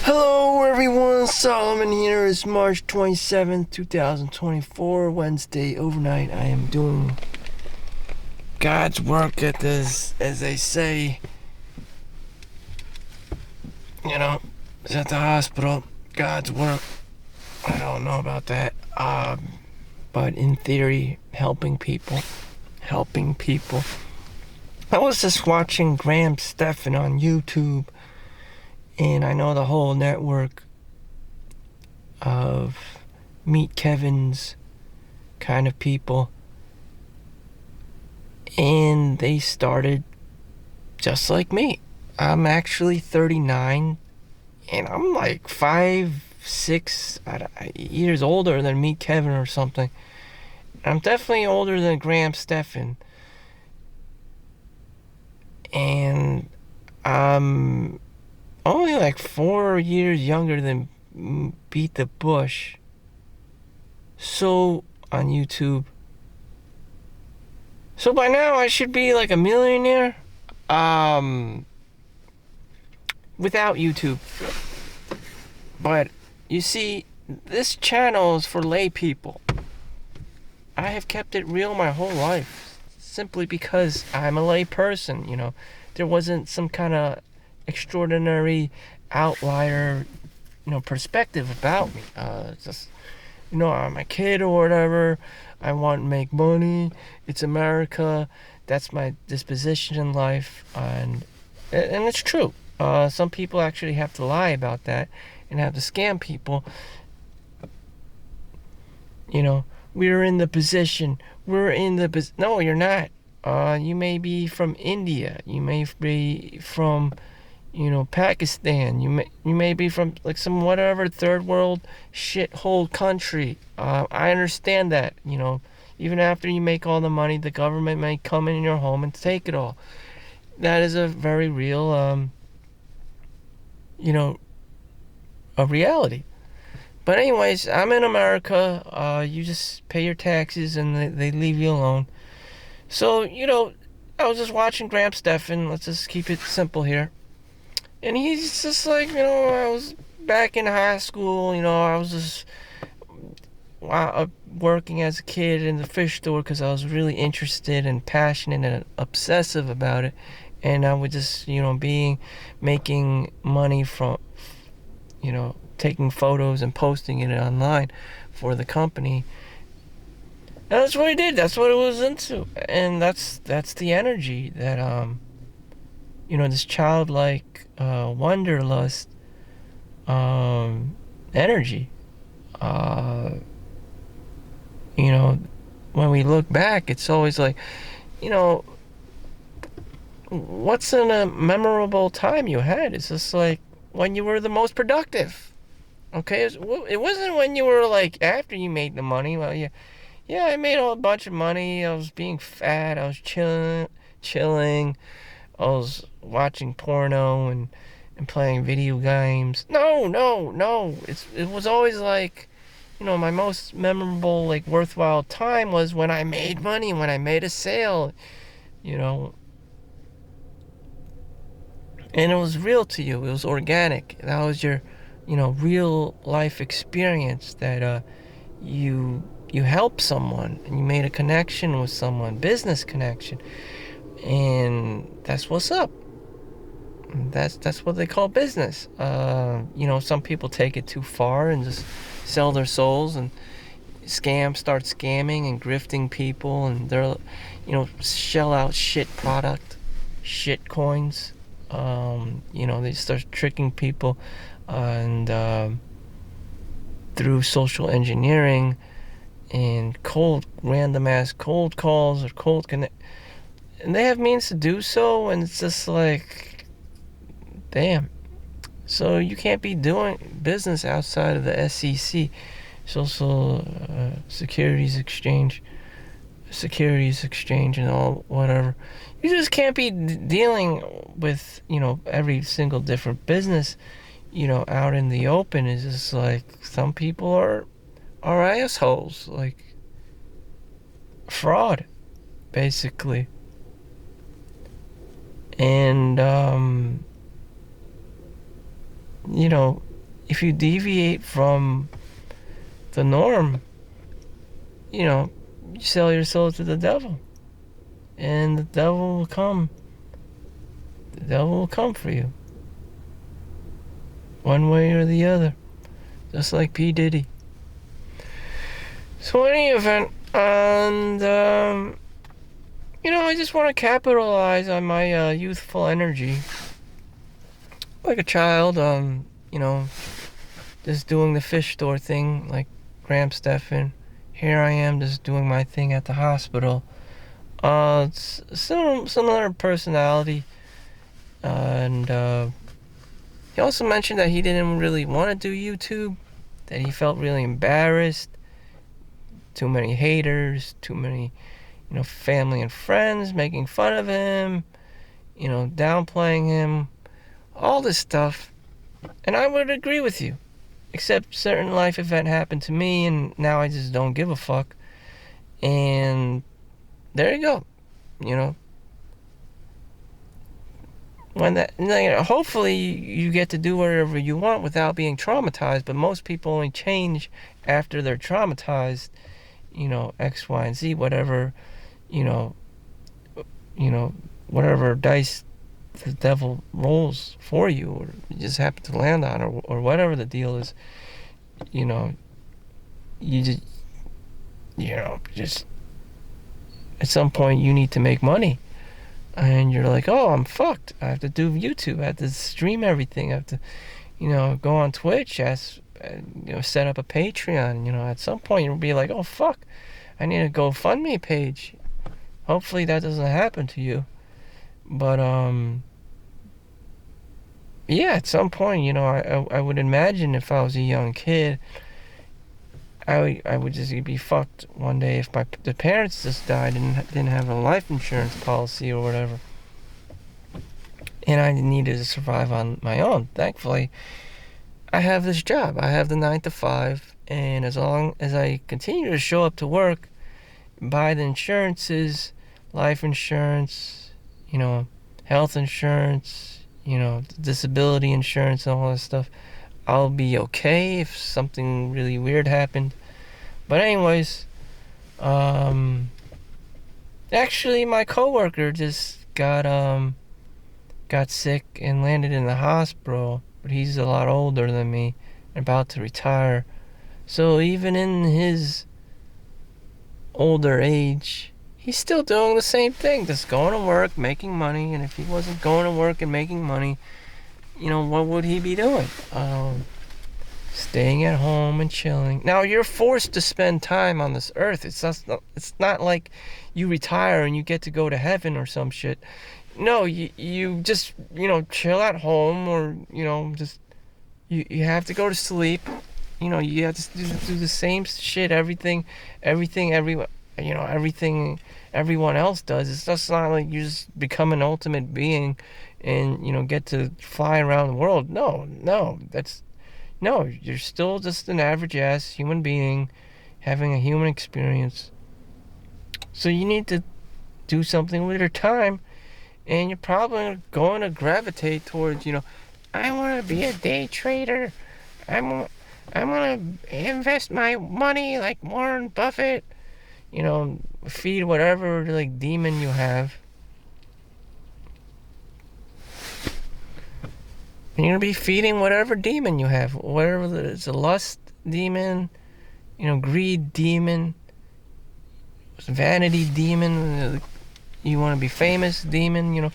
Hello everyone, Solomon here. It's March 27th, 2024, Wednesday overnight. I am doing God's work at this, as they say, it's at the hospital. God's work. I don't know about that. But in theory, helping people. I was just watching Graham Stephan on YouTube, and I know the whole network of Meet Kevin's kind of people, and they started just like me. I'm actually 39, and I'm like 5, 6 years older than Meet Kevin or something. I'm definitely older than Graham Stephan, and I'm only like 4 years younger than Beat the Bush. So on YouTube. So by now I should be like a millionaire. Without YouTube. But you see, this channel is for lay people. I have kept it real my whole life, simply because I'm a lay person. There wasn't some kind of extraordinary outlier, perspective about me. Just, I'm a kid or whatever. I want to make money. It's America. That's my disposition in life, and it's true. Some people actually have to lie about that and have to scam people. We're in the position. No, you're not. You may be from India. You may be from, Pakistan. You may be from like some whatever third world shithole country. I understand that. Even after you make all the money, the government may come in your home and take it all. That is a very real, a reality. But anyways, I'm in America. You just pay your taxes and they leave you alone. So, I was just watching Graham Stephan. Let's just keep it simple here. And he's just like, I was back in high school, I was just working as a kid in the fish store because I was really interested and passionate and obsessive about it. And I would just, making money from, taking photos and posting it online for the company. And that's what he did. That's what it was into. And that's the energy that, this childlike wanderlust energy. When we look back, it's always like, what's in a memorable time you had? It's just like when you were the most productive. Okay, it wasn't when you were like after you made the money. Well, yeah, I made a bunch of money. I was being fat. I was chilling. I was watching porno and playing video games. No. It was always like, my most memorable, like worthwhile time was when I made money, when I made a sale, and it was real to you. It was organic. That was your, real life experience that you helped someone and you made a connection with someone, business connection, and that's what's up. That's what they call business. Some people take it too far and just sell their souls and start scamming and grifting people, and they're, shell out shit product, shit coins. They start tricking people, and through social engineering and random ass cold calls or cold connect, and they have means to do so, and it's just like, damn. So you can't be doing business outside of the SEC, Social Securities Exchange, and all whatever. You just can't be dealing with, every single different business, out in the open. Is just like some people are assholes, like fraud, basically. And if you deviate from the norm, you know, you sell your soul to the devil. And the devil will come. The devil will come for you. One way or the other. Just like P. Diddy. So in any event, and I just want to capitalize on my youthful energy. Like a child, just doing the fish store thing, like Graham Stephan. Here I am, just doing my thing at the hospital. It's similar personality, and he also mentioned that he didn't really want to do YouTube, that he felt really embarrassed. Too many haters, too many, family and friends making fun of him, downplaying him, all this stuff. And I would agree with you. Except certain life event happened to me, and now I just don't give a fuck. And there you go. Hopefully you get to do whatever you want without being traumatized. But most people only change after they're traumatized. X, Y, and Z, whatever. Whatever dice the devil rolls for you, or you just happen to land on, or whatever the deal is, you just at some point you need to make money, and you're like, oh, I'm fucked. I have to do YouTube. I have to stream everything. I have to, go on Twitch. Set up a Patreon. At some point you'll be like, oh fuck, I need a GoFundMe page. Hopefully that doesn't happen to you. But yeah, at some point, I would imagine if I was a young kid, I would just be fucked one day if the parents just died and didn't have a life insurance policy or whatever, and I needed to survive on my own. Thankfully, I have this job. I have the 9 to 5, and as long as I continue to show up to work, buy the insurances, life insurance, health insurance, disability insurance and all that stuff, I'll be okay if something really weird happened. But anyways, actually my coworker just got sick and landed in the hospital, but he's a lot older than me and about to retire. So even in his older age, he's still doing the same thing, just going to work, making money. And if he wasn't going to work and making money, what would he be doing? Staying at home and chilling. Now, you're forced to spend time on this earth. It's not like you retire and you get to go to heaven or some shit. No, you just, chill at home, or, just, you have to go to sleep. You have to do the same shit, everything everyone else does. It's just not like you just become an ultimate being and, get to fly around the world. No, you're still just an average ass human being having a human experience. So you need to do something with your time, and you're probably going to gravitate towards, I want to be a day trader. I'm going to invest my money like Warren Buffett. Feed whatever like demon you have. And you're gonna be feeding whatever demon you have, whatever it's a lust demon, greed demon, vanity demon, you want to be famous demon,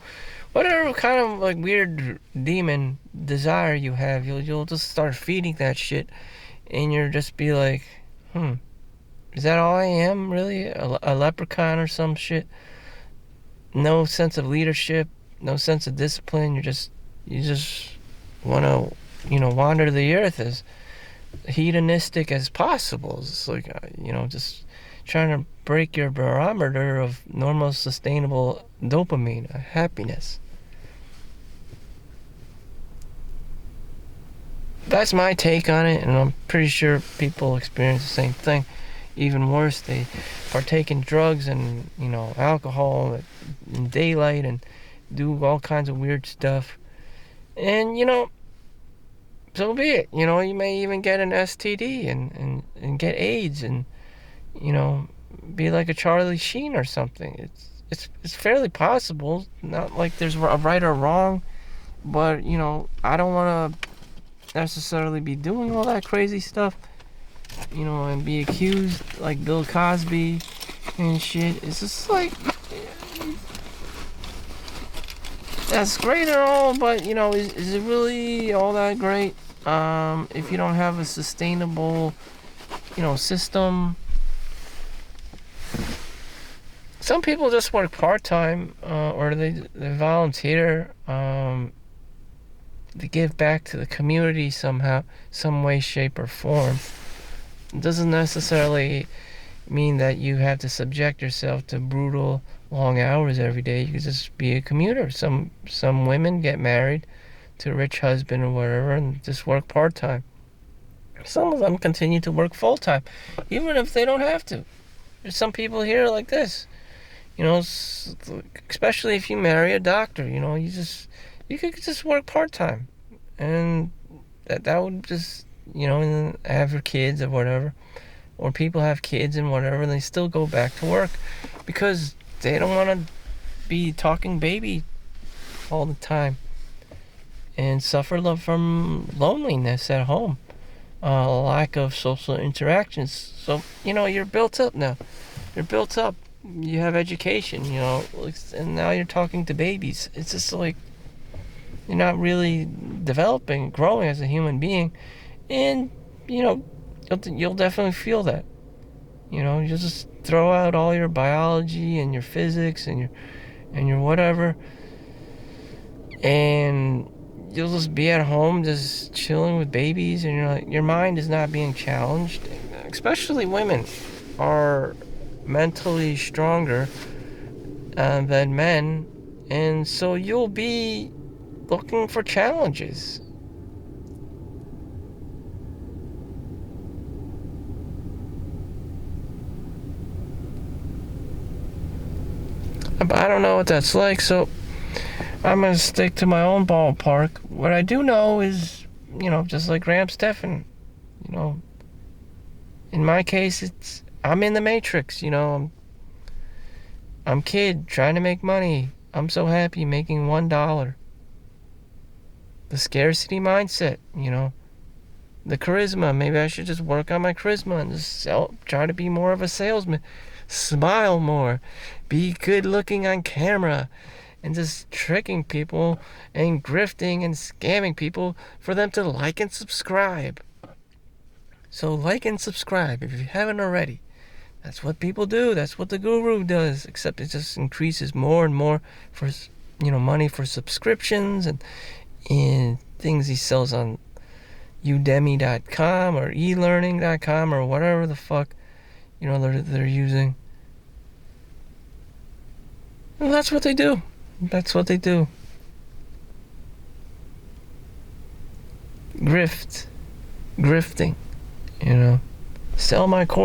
whatever kind of like weird demon desire you have, you'll just start feeding that shit, and you'll just be like, is that all I am, really? A leprechaun or some shit? No sense of leadership, no sense of discipline. You just want to, wander the earth as hedonistic as possible. It's like, just trying to break your barometer of normal, sustainable dopamine, happiness. That's my take on it, and I'm pretty sure people experience the same thing. Even worse, they partake in drugs and, alcohol in daylight and do all kinds of weird stuff. And, so be it. You know, you may even get an STD and get AIDS and, you know, be like a Charlie Sheen or something. It's fairly possible. Not like there's a right or wrong, but, you know, I don't want to necessarily be doing all that crazy stuff, you know, and be accused like Bill Cosby and shit. It's just like, that's great and all, but, you know, is it really all that great? If you don't have a sustainable, you know, system. Some people just work part-time, or they volunteer, they give back to the community somehow, some way, shape, or form. It doesn't necessarily mean that you have to subject yourself to brutal long hours every day. You can just be a commuter. Some women get married to a rich husband or whatever and just work part-time. Some of them continue to work full-time, even if they don't have to. There's some people here like this, you know, especially if you marry a doctor, you know, you could just work part-time, and that would just, you know, and have your kids or whatever, or people have kids and whatever, and they still go back to work because they don't want to be talking baby all the time and suffer from loneliness at home, lack of social interactions. So, you know, you're built up now. You're built up. You have education, you know, and now you're talking to babies. It's just like you're not really developing, growing as a human being, and, you know, you'll definitely feel that. You know, you just throw out all your biology and your physics and your whatever, and you'll just be at home just chilling with babies, and you're like, your mind is not being challenged. Especially women are mentally stronger than men, and so you'll be looking for challenges. But I don't know what that's like, so I'm gonna stick to my own ballpark. What I do know is, you know, just like Graham Stephan, you know, in my case, I'm in the matrix, you know. I'm kid trying to make money. I'm so happy making $1. The scarcity mindset, you know. The charisma. Maybe I should just work on my charisma and just try to be more of a salesman. Smile more. Be good looking on camera. And just tricking people and grifting and scamming people for them to like and subscribe. So like and subscribe if you haven't already. That's what people do. That's what the guru does. Except it just increases more and more for, you know, money for subscriptions and things he sells on Udemy.com or elearning.com or whatever the fuck, you know, they're using. And that's what they do. That's what they do. Grifting, you know. Sell my course.